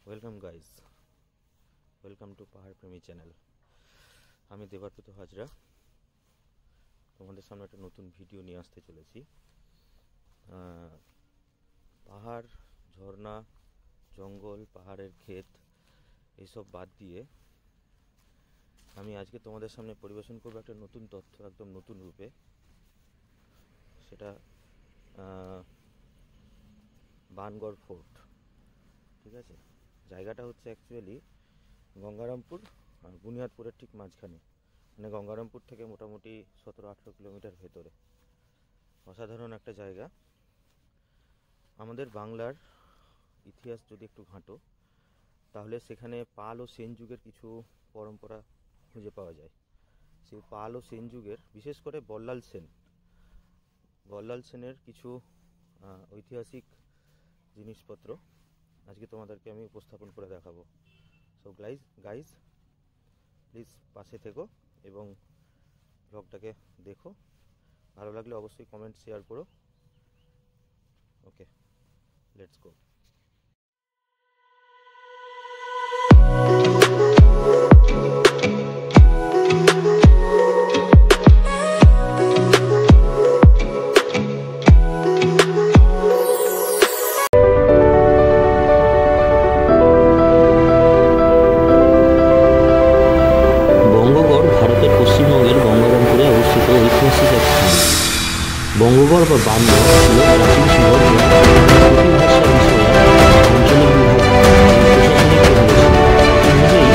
Welcome guys, welcome to পাহাড় প্রেমী channel. আমি দেবাব্রত হাজরা তোমাদের সামনে একটা নতুন ভিডিও নিয়ে আসতে চলেছি। পাহাড়, ঝর্ণা, জঙ্গল, পাহাড়ের ক্ষেত এইসব বাদ দিয়ে আমি আজকে তোমাদের সামনে পরিবেশন করবো একটা নতুন তথ্য, একদম নতুন রূপে। সেটা বানগড় ফোর্ট। ঠিক আছে, জায়গাটা হচ্ছে অ্যাকচুয়ালি গঙ্গারামপুর আর বুনিয়াদপুরের ঠিক মাঝখানে, মানে গঙ্গারামপুর থেকে মোটামুটি 17-18 কিলোমিটার ভেতরে। অসাধারণ একটা জায়গা। আমাদের বাংলার ইতিহাস যদি একটু ঘাঁটো তাহলে সেখানে পাল ও সেন যুগের কিছু পরম্পরা খুঁজে পাওয়া যায়। সেই পাল ও সেন যুগের, বিশেষ করে বল্লাল সেনের কিছু ঐতিহাসিক জিনিসপত্র আজকে তোমাদেরকে আমি উপস্থাপন করে দেখাবো। সো গাইজ প্লিজ পাশে থেকো এবং ব্লগটাকে দেখো। ভালো লাগলে অবশ্যই কমেন্ট শেয়ার করো। ওকে, লেটস গো। বঙ্গগড় বা বানগড় ছিল প্রাচীন শহর, ভাষা বিষয়ে আঞ্চলিক বিভাগ প্রশাসনিক কেন্দ্র ছিল। অনুযায়ী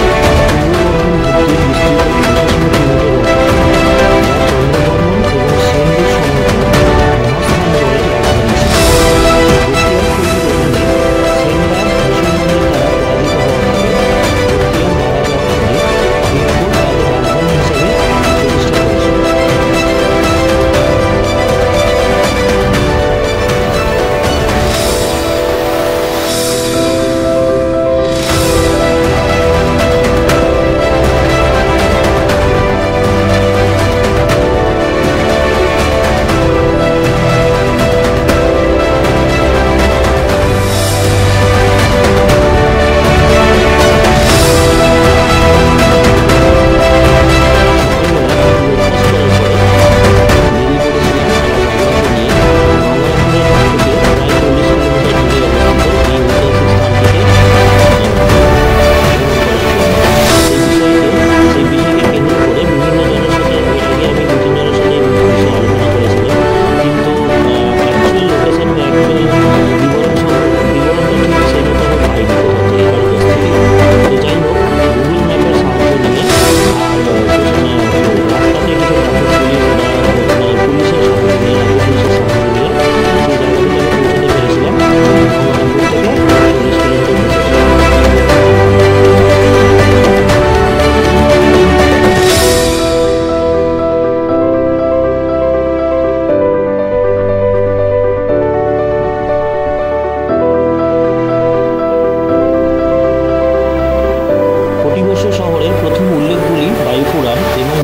পূর্ব বর্ধমান যুক্তির বিস্তৃত প্রশাসনিক ইউনিটের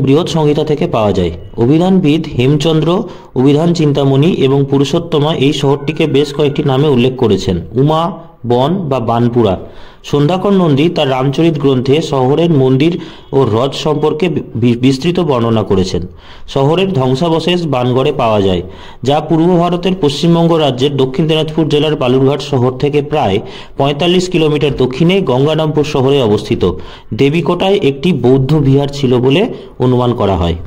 বৃহৎ সংহিতা থেকে পাওয়া যায়। অভিধানবিদ হেমচন্দ্র অভিধান চিন্তামণি এবং পুরুষোত্তমা এই শহরটিকে বেশ কয়েকটি নামে উল্লেখ করেছেন। উমা, বন বা বানপুরা। সন্ধ্যাকর নন্দী তার রামচরিত গ্রন্থে শহরের মন্দির ও হ্রদ সম্পর্কে বিস্তৃত বর্ণনা করেছেন। শহরের ধ্বংসাবশেষ বানগড়ে পাওয়া যায়, যা পূর্ব ভারতের পশ্চিমবঙ্গ রাজ্যের দক্ষিণ দিনাজপুর জেলার বালুরঘাট শহর থেকে প্রায় 45 কিলোমিটার দক্ষিণে গঙ্গারামপুর শহরে অবস্থিত। দেবীকোটায় একটি বৌদ্ধ বিহার ছিল বলে অনুমান করা হয়।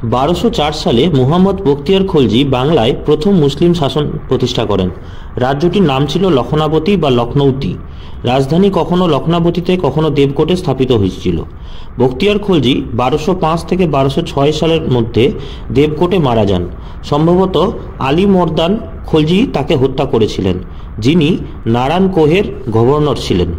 1204 সালে মুহাম্মদ বখতিয়ার খলজি বাংলায় প্রথম মুসলিম শাসন প্রতিষ্ঠা করেন। রাজ্যটির নাম ছিল লখনাবতী বা লখনৌতি। রাজধানী কখনো লখনাবতীতে কখনো দেবকোটে স্থাপিত হয়েছিল। বখতিয়ার খলজি 1205 থেকে 1206 সালের মধ্যে দেবকোটে মারা যান। সম্ভবত আলী মর্দান খলজি তাকে হত্যা করেছিলেন, যিনি নারায়ণকোহের গভর্নর ছিলেন।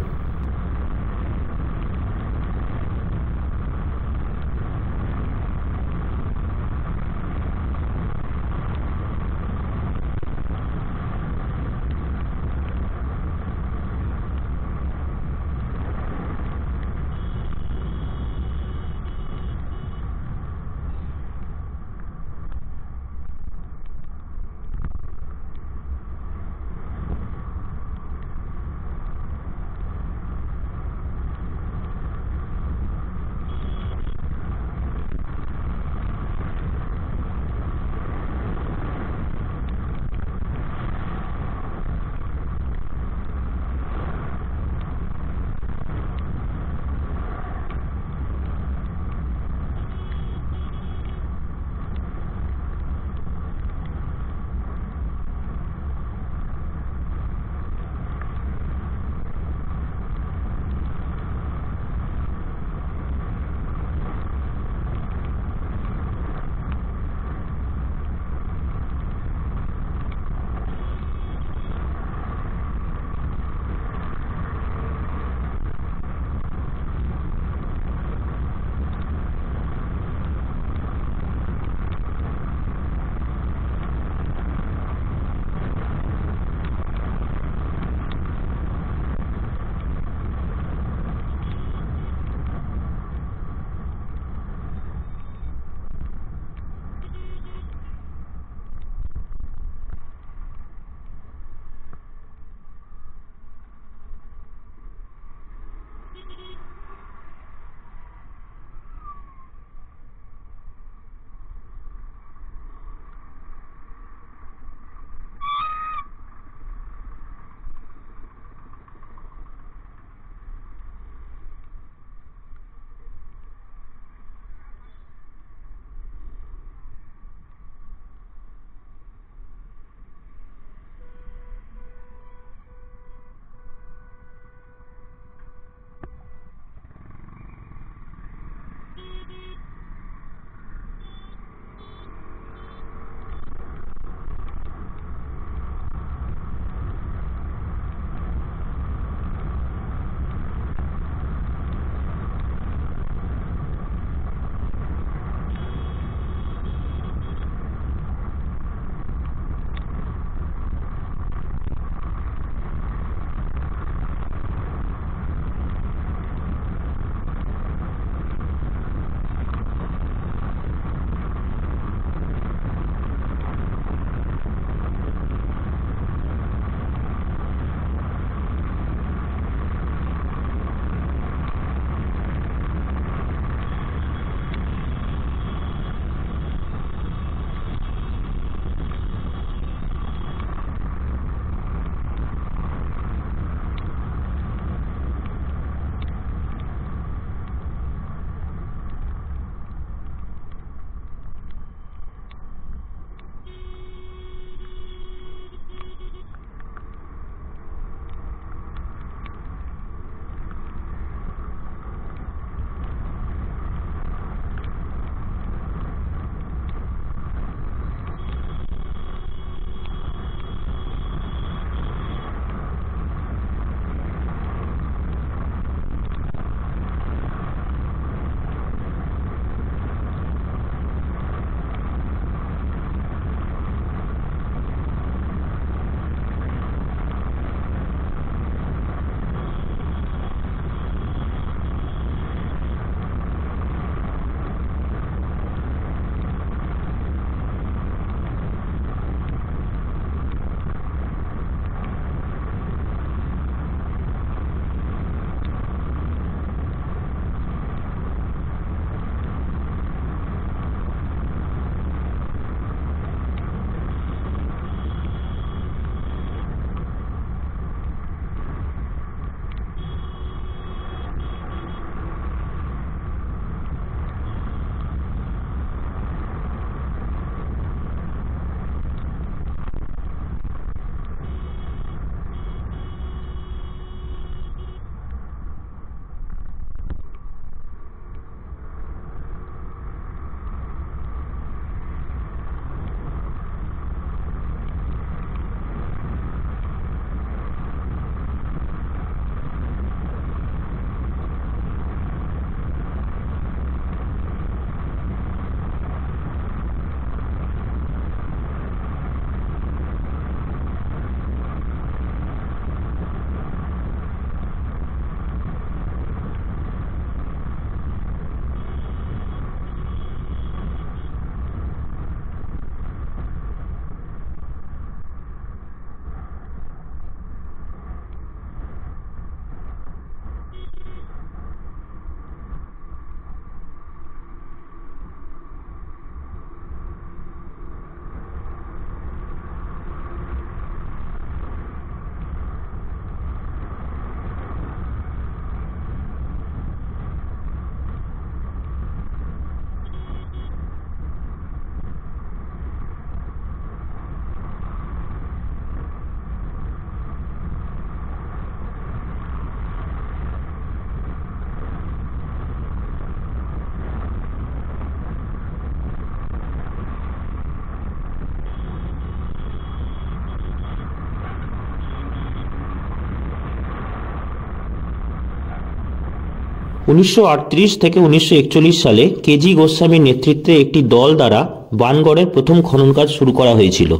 1938 থেকে 1941 সালে কেজি গোস্বামীর নেতৃত্বে একটি দল দ্বারা বানগড়ের প্রথম খনন কাজ শুরু করা হয়েছিল।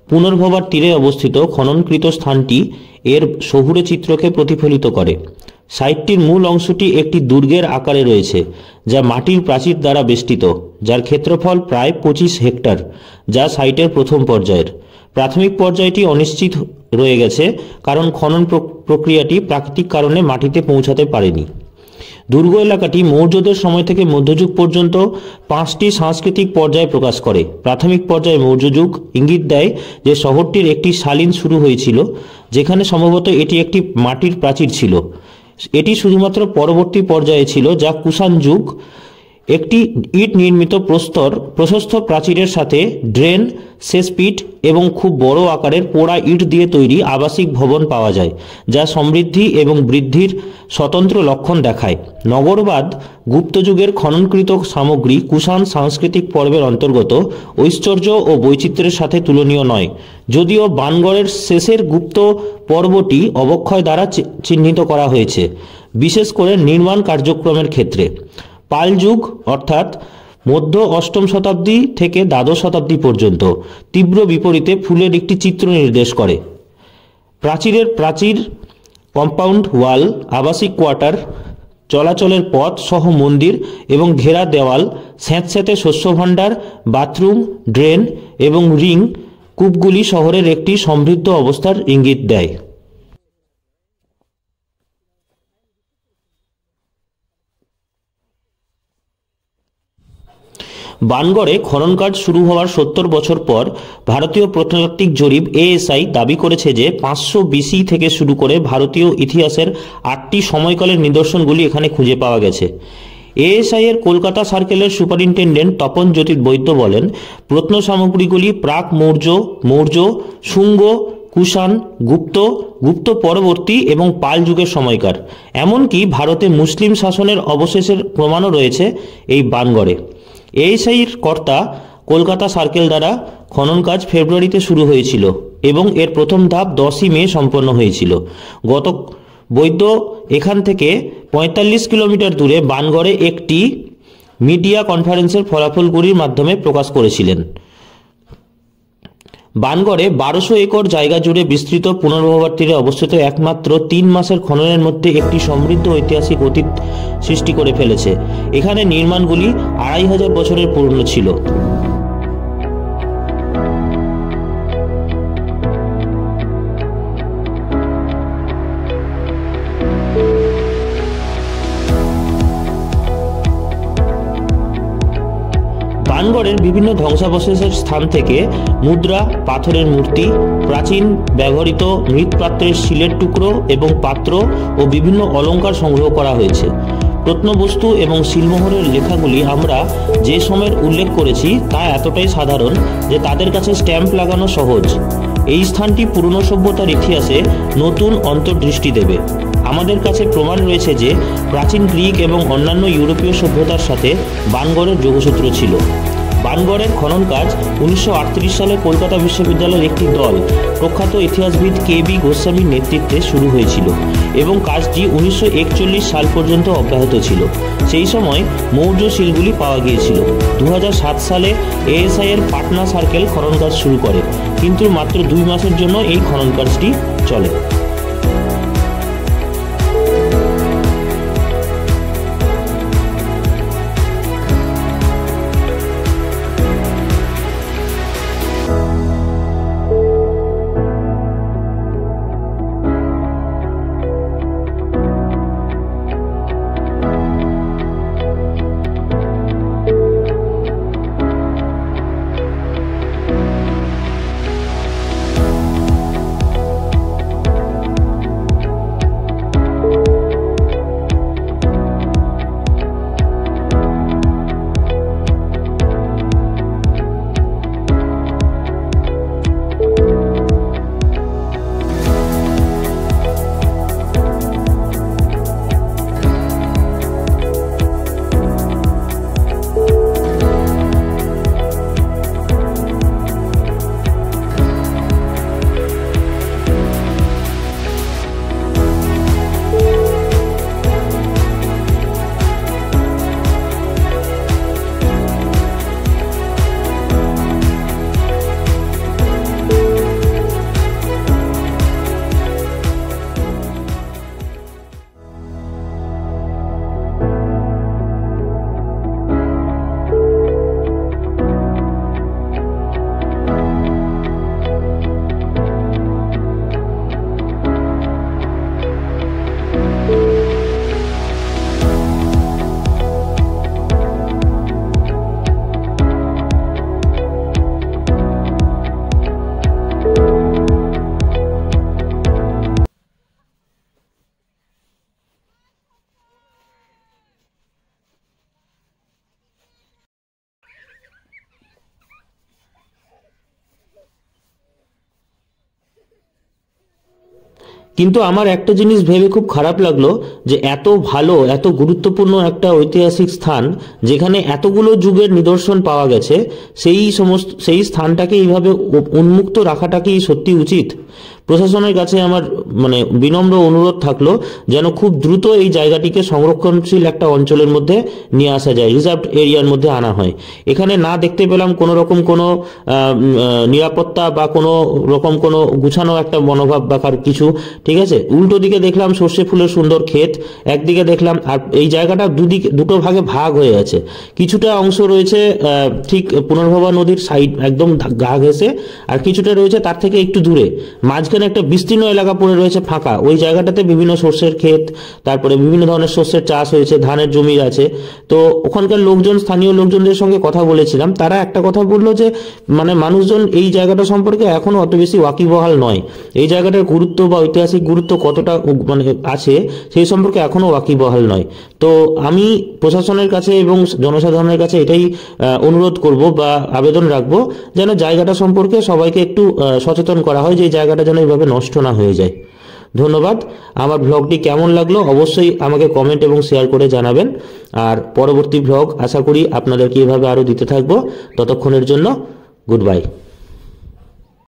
পুনর্ভবার তীরে অবস্থিত খননকৃত স্থানটি এর শহুরে চিত্রকে প্রতিফলিত করে। সাইটটির মূল অংশটি একটি দুর্গের আকারে রয়েছে, যা মাটির প্রাচীর দ্বারা বেষ্টিত, যার ক্ষেত্রফল প্রায় 25 হেক্টর, যা সাইটের প্রথম পর্যায়ের। প্রাথমিক পর্যায়টি অনিশ্চিত রয়ে গেছে কারণ খনন প্রক্রিয়াটি প্রাকৃতিক কারণে মাটিতে পৌঁছাতে পারেনি। দুর্গ এলাকাটি মৌর্যদের সময় থেকে মধ্যযুগ পর্যন্ত 5টি সাংস্কৃতিক পর্যায় প্রকাশ করে। প্রাথমিক পর্যায়ে মৌর্য যুগ ইঙ্গিত দেয় যে শহরটির একটি শালীন শুরু হয়েছিল, যেখানে সম্ভবত এটি একটি মাটির প্রাচীর ছিল। এটি শুধুমাত্র পরবর্তী পর্যায়ে ছিল, যা কুষাণ যুগ, একটি ইট নির্মিত প্রশস্ত প্রাচীরের সাথে ড্রেন, সেসপিট এবং খুব বড় আকারের পোড়া ইট দিয়ে তৈরি আবাসিক ভবন পাওয়া যায়, যা সমৃদ্ধি এবং বৃদ্ধির স্বতন্ত্র লক্ষণ দেখায়। নগরবাদ গুপ্তযুগের খননকৃত সামগ্রী কুষাণ সাংস্কৃতিক পর্বের অন্তর্গত ঐশ্বর্য ও বৈচিত্র্যের সাথে তুলনীয় নয়, যদিও বানগড়ের শেষের গুপ্ত পর্বটি অবক্ষয় দ্বারা চিহ্নিত করা হয়েছে, বিশেষ করে নির্মাণ কার্যক্রমের ক্ষেত্রে। পাল যুগ অর্থাৎ মধ্য 8ম শতাব্দী থেকে দ্বাদশ শতাব্দী পর্যন্ত তীব্র বিপরীতে ফুলের একটি চিত্র নির্দেশ করে। প্রাচীর, কম্পাউন্ড ওয়াল, আবাসিক কোয়ার্টার, চলাচলের পথ সহ মন্দির এবং ঘেরা দেওয়াল, স্যাঁতস্যাঁতে শস্যভাণ্ডার, বাথরুম, ড্রেন এবং রিং কূপগুলি শহরের একটি সমৃদ্ধ অবস্থার ইঙ্গিত দেয়। বানগড়ে খনন কাজ শুরু হওয়ার 70 বছর পর ভারতীয় প্রত্নতাত্ত্বিক জরিপ ASI দাবি করেছে যে 500 BC থেকে শুরু করে ভারতীয় ইতিহাসের 8টি সময়কালের নিদর্শনগুলি এখানে খুঁজে পাওয়া গেছে। ASI এর কলকাতা সার্কেলের সুপারিনটেন্ডেন্ট তপন জ্যোতি বৈদ্য বলেন, প্রত্ন সামগ্রীগুলি প্রাক মৌর্য, শুঙ্গ, কুষাণ, গুপ্ত পরবর্তী এবং পাল যুগের সময়কার। এমনকি ভারতে মুসলিম শাসনের অবশেষের প্রমাণও রয়েছে এই বানগড়ে। ASI-র কর্তা কলকাতা সার্কেল দ্বারা খনন কাজ ফেব্রুয়ারিতে শুরু হয়েছিল এবং এর প্রথম ধাপ 10ই মে সম্পন্ন হয়েছিল। বৈদ্য এখান থেকে 45 কিলোমিটার দূরে বানগড়ে একটি মিডিয়া কনফারেন্সের ফলাফলগুলির মাধ্যমে প্রকাশ করেছিলেন। বানগড়ে 1200 একর জায়গা জুড়ে বিস্তৃত পুনর্ভবার তীরে অবস্থিত একমাত্র 3 মাসের খননের মধ্যে একটি সমৃদ্ধ ঐতিহাসিক অতীত সৃষ্টি করে ফেলেছে। এখানে নির্মাণগুলি 2500 বছরের পুরনো ছিল। বানগড়ের বিভিন্ন ধ্বংসাবশেষের স্থান থেকে মুদ্রা, পাথরের মূর্তি, প্রাচীন ব্যবহৃত মৃৎপাত্রের শিলের টুকরো এবং পাত্র ও বিভিন্ন অলংকার সংগ্রহ করা হয়েছে। প্রত্নবস্তু এবং শিলমোহরের লেখাগুলি আমরা যে সময়ের উল্লেখ করেছি তা এতটাই সাধারণ যে তাদের কাছে স্ট্যাম্প লাগানো সহজ। এই স্থানটি পুরনো সভ্যতার ইতিহাসে নতুন অন্তর্দৃষ্টি দেবে। আমাদের কাছে প্রমাণ রয়েছে যে প্রাচীন গ্রিক এবং অন্যান্য ইউরোপীয় সভ্যতার সাথে বানগড়ের যোগসূত্র ছিল। বানগড়ের খনন কাজ 1938 সালে কলকাতা বিশ্ববিদ্যালয়ের একটি দল প্রখ্যাত ইতিহাসবিদ KB গোস্বামীর নেতৃত্বে শুরু হয়েছিল এবং কাজটি 1941 সাল পর্যন্ত অব্যাহত ছিল। সেই সময় মৌর্য শিলগুলি পাওয়া গিয়েছিল। 2007 সালে ASI এর পাটনা সার্কেল খনন কাজ শুরু করে, কিন্তু মাত্র 2 মাসের জন্য এই খনন কাজটি চলে। কিন্তু আমার একটা জিনিস ভেবে খুব খারাপ লাগলো যে এত ভালো, এত গুরুত্বপূর্ণ একটা ঐতিহাসিক স্থান, যেখানে এতগুলো যুগের নিদর্শন পাওয়া গেছে, সেই স্থানটাকে এইভাবে উন্মুক্ত রাখাটা কি সত্যি উচিত? প্রশাসনের কাছে আমার মানে বিনম্র অনুরোধ থাকলো যেন খুব দ্রুত এই জায়গাটিকে সংরক্ষণশীল একটা অঞ্চলের মধ্যে নিয়ে আসা যায়, রিজার্ভড এরিয়ার মধ্যে আনা হয়। এখানে না দেখতে পেলাম কোনো রকম কোনো নিরাপত্তা বা কোনো রকম কোনো গুছানো একটা মনোভাব বা কিছু, ঠিক আছে। উল্টো দিকে দেখলাম সর্ষে ফুলের সুন্দর ক্ষেত একদিকে দেখলাম, আর এই জায়গাটা দুটো ভাগে ভাগ হয়ে আছে। কিছুটা অংশ রয়েছে ঠিক পুনর্ভবা নদীর সাইড একদম গা ঘেঁষে, আর কিছুটা রয়েছে তার থেকে একটু দূরে। মাঝখানে একটা বিস্তীর্ণ এলাকা পড়ে রয়েছে ফাঁকা, ওই জায়গাটাতে বিভিন্ন শস্যের ক্ষেত, তারপরে বিভিন্ন ধরনের শস্যের চাষ হয়েছে, ধানের জমি আছে। তো ওখানকার লোকজন, স্থানীয় লোকজনদের সঙ্গে কথা বলেছিলাম, তারা একটা কথা বললো যে মানে মানুষজন এই জায়গাটা সম্পর্কে এখনো অত বেশি ওয়াকিবহাল নয়। এই জায়গাটার গুরুত্ব বা ঐতিহাসিক গুরুত্ব কতটা মানে আছে সেই সম্পর্কে এখনো ওয়াকিবহাল নয়। তো আমি প্রশাসনের কাছে এবং জনসাধারণের কাছে এটাই অনুরোধ করব বা আবেদন রাখবো যেন জায়গাটা সম্পর্কে সবাইকে একটু সচেতন করা হয়, যে এই জায়গাটা যেন এইভাবে নষ্ট না হয়ে যায়। ধন্যবাদ। আমার ব্লগটি কেমন লাগলো অবশ্যই আমাকে কমেন্ট এবং শেয়ার করে জানাবেন। আর পরবর্তী ব্লগ আশা করি আপনাদেরকে এভাবে আরও দিতে থাকবো। ততক্ষণের জন্য গুড বাই।